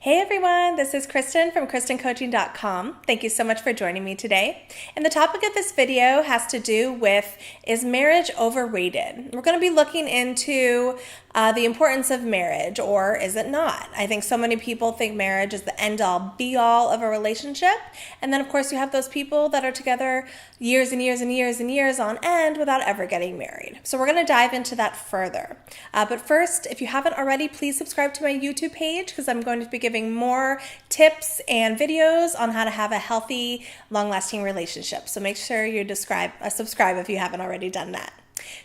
Hey everyone, this is Kristin from KristinCoaching.com. Thank you so much for joining me today. And the topic of this video has to do with, is marriage overrated? We're going to be looking into the importance of marriage, or is it not? I think so many people think marriage is the end-all, be-all of a relationship. And then of course you have those people that are together years and years and years and years on end without ever getting married. So we're going to dive into that further. But first, if you haven't already, please subscribe to my YouTube page because I'm going to be giving more tips and videos on how to have a healthy, long-lasting relationship. So make sure you subscribe if you haven't already done that.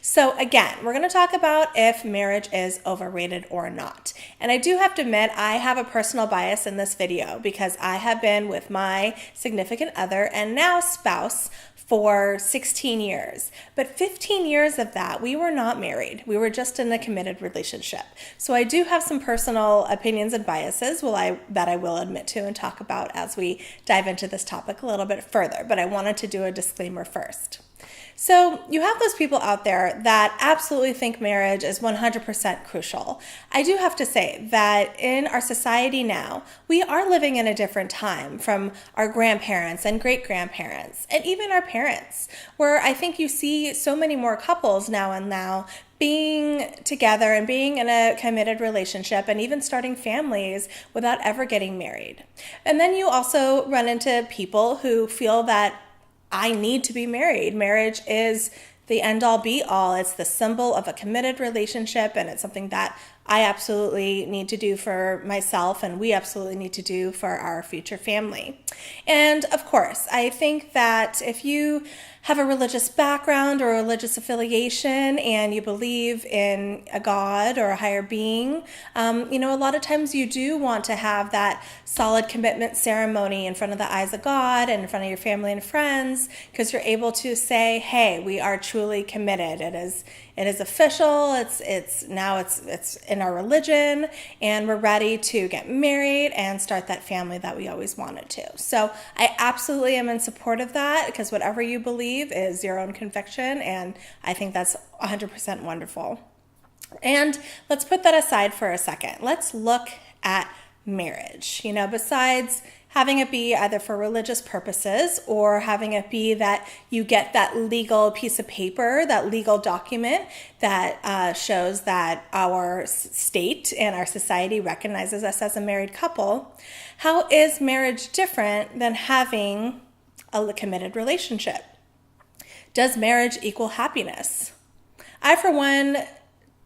So again, we're going to talk about if marriage is overrated or not. And I do have to admit, I have a personal bias in this video because I have been with my significant other and now spouse for 16 years. But 15 years of that, we were not married. We were just in a committed relationship. So I do have some personal opinions and biases that I will admit to and talk about as we dive into this topic a little bit further. But I wanted to do a disclaimer first. So you have those people out there that absolutely think marriage is 100% crucial. I do have to say that in our society now, we are living in a different time from our grandparents and great-grandparents and even our parents, where I think you see so many more couples now being together and being in a committed relationship and even starting families without ever getting married. And then you also run into people who feel that I need to be married. Marriage is the end-all be-all. It's the symbol of a committed relationship, and it's something that I absolutely need to do for myself, and we absolutely need to do for our future family. And of course, I think that if you have a religious background or a religious affiliation and you believe in a God or a higher being, a lot of times you do want to have that solid commitment ceremony in front of the eyes of God and in front of your family and friends, because you're able to say, hey, we are truly committed. It is official. It's in our religion, and we're ready to get married and start that family that we always wanted to. So I absolutely am in support of that, because whatever you believe is your own conviction, and I think that's 100% wonderful. And let's put that aside for a second. Let's look at marriage. Besides having it be either for religious purposes or having it be that you get that legal piece of paper, that legal document that shows that our state and our society recognizes us as a married couple, how is marriage different than having a committed relationship? Does marriage equal happiness? I, for one,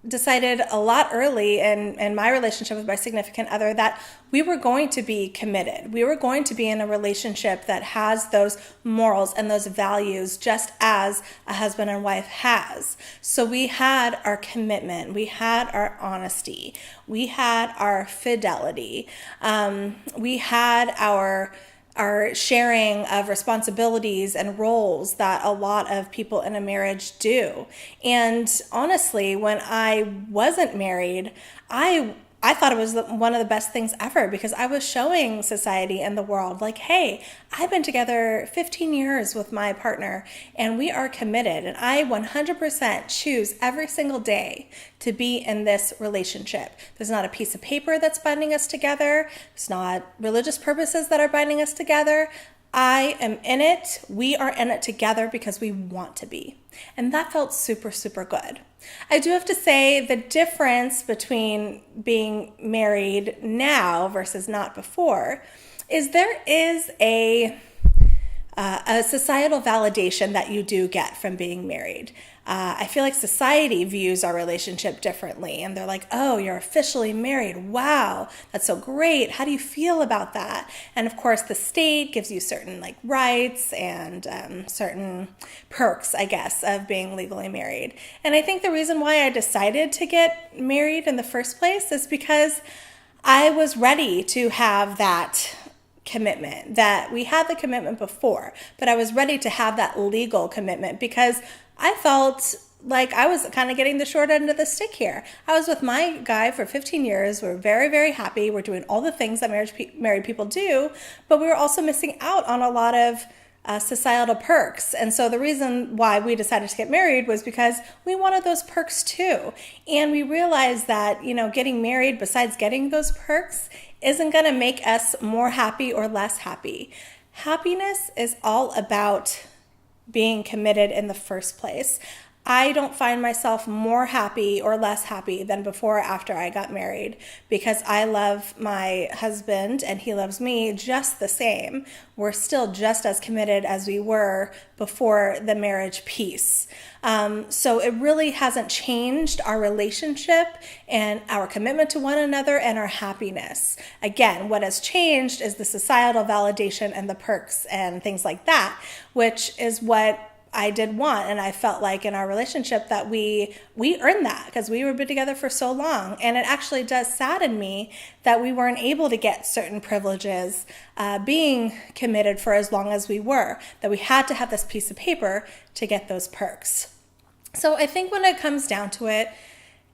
decided a lot early in my relationship with my significant other that we were going to be committed. We were going to be in a relationship that has those morals and those values just as a husband and wife has. So we had our commitment, we had our honesty, we had our fidelity, we had our sharing of responsibilities and roles that a lot of people in a marriage do. And honestly, when I wasn't married, I thought it was one of the best things ever, because I was showing society and the world, like, hey, I've been together 15 years with my partner and we are committed, and I 100% choose every single day to be in this relationship. There's not a piece of paper that's binding us together. It's not religious purposes that are binding us together. I am in it. We are in it together because we want to be. And that felt super, super good. I do have to say the difference between being married now versus not before is there is a societal validation that you do get from being married. I feel like society views our relationship differently, and they're like, oh, you're officially married. Wow, that's so great. How do you feel about that? And of course, the state gives you certain rights and certain perks, I guess, of being legally married. And I think the reason why I decided to get married in the first place is because I was ready to have that commitment. That we had the commitment before, but I was ready to have that legal commitment because I felt like I was kind of getting the short end of the stick here. I was with my guy for 15 years. We're very, very happy. We're doing all the things that married people do, but we were also missing out on a lot of societal perks. And so the reason why we decided to get married was because we wanted those perks too. And we realized that, getting married, besides getting those perks, isn't going to make us more happy or less happy. Happiness is all about being committed in the first place. I don't find myself more happy or less happy than before or after I got married, because I love my husband and he loves me just the same. We're still just as committed as we were before the marriage piece. So it really hasn't changed our relationship and our commitment to one another and our happiness. Again, what has changed is the societal validation and the perks and things like that, which is what I did want, and I felt like in our relationship that we earned that because we were together for so long. And it actually does sadden me that we weren't able to get certain privileges being committed for as long as we were, that we had to have this piece of paper to get those perks. So I think when it comes down to it,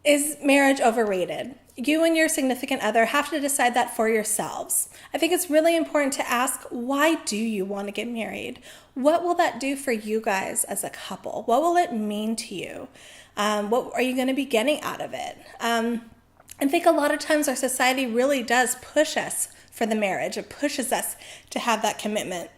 is marriage overrated? You and your significant other have to decide that for yourselves. I think it's really important to ask, why do you want to get married? What will that do for you guys as a couple? What will it mean to you? What are you going to be getting out of it? I think a lot of times our society really does push us for the marriage. It pushes us to have that commitment.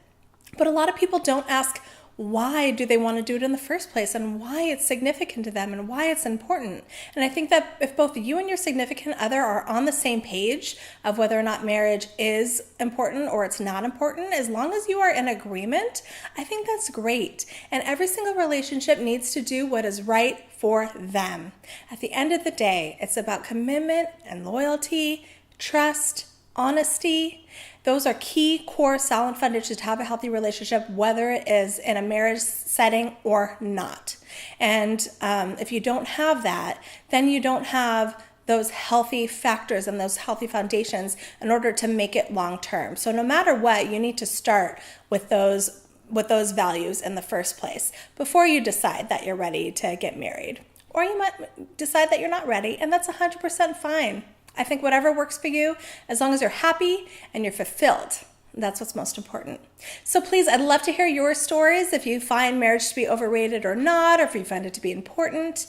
But a lot of people don't ask, why do they want to do it in the first place, and why it's significant to them and why it's important. And I think that if both you and your significant other are on the same page of whether or not marriage is important or it's not important, as long as you are in agreement, I think that's great. And every single relationship needs to do what is right for them. At the end of the day, it's about commitment and loyalty, trust, honesty. Those are key core solid foundations to have a healthy relationship, whether it is in a marriage setting or not. And if you don't have that, then you don't have those healthy factors and those healthy foundations in order to make it long term. So no matter what, you need to start with those values in the first place before you decide that you're ready to get married. Or you might decide that you're not ready, and that's 100% fine. I think whatever works for you, as long as you're happy and you're fulfilled, that's what's most important. So please, I'd love to hear your stories. If you find marriage to be overrated or not, or if you find it to be important,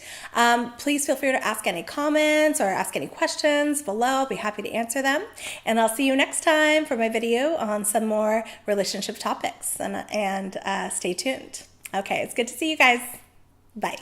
please feel free to ask any comments or ask any questions below. I'll be happy to answer them. And I'll see you next time for my video on some more relationship topics. And stay tuned. Okay, it's good to see you guys. Bye.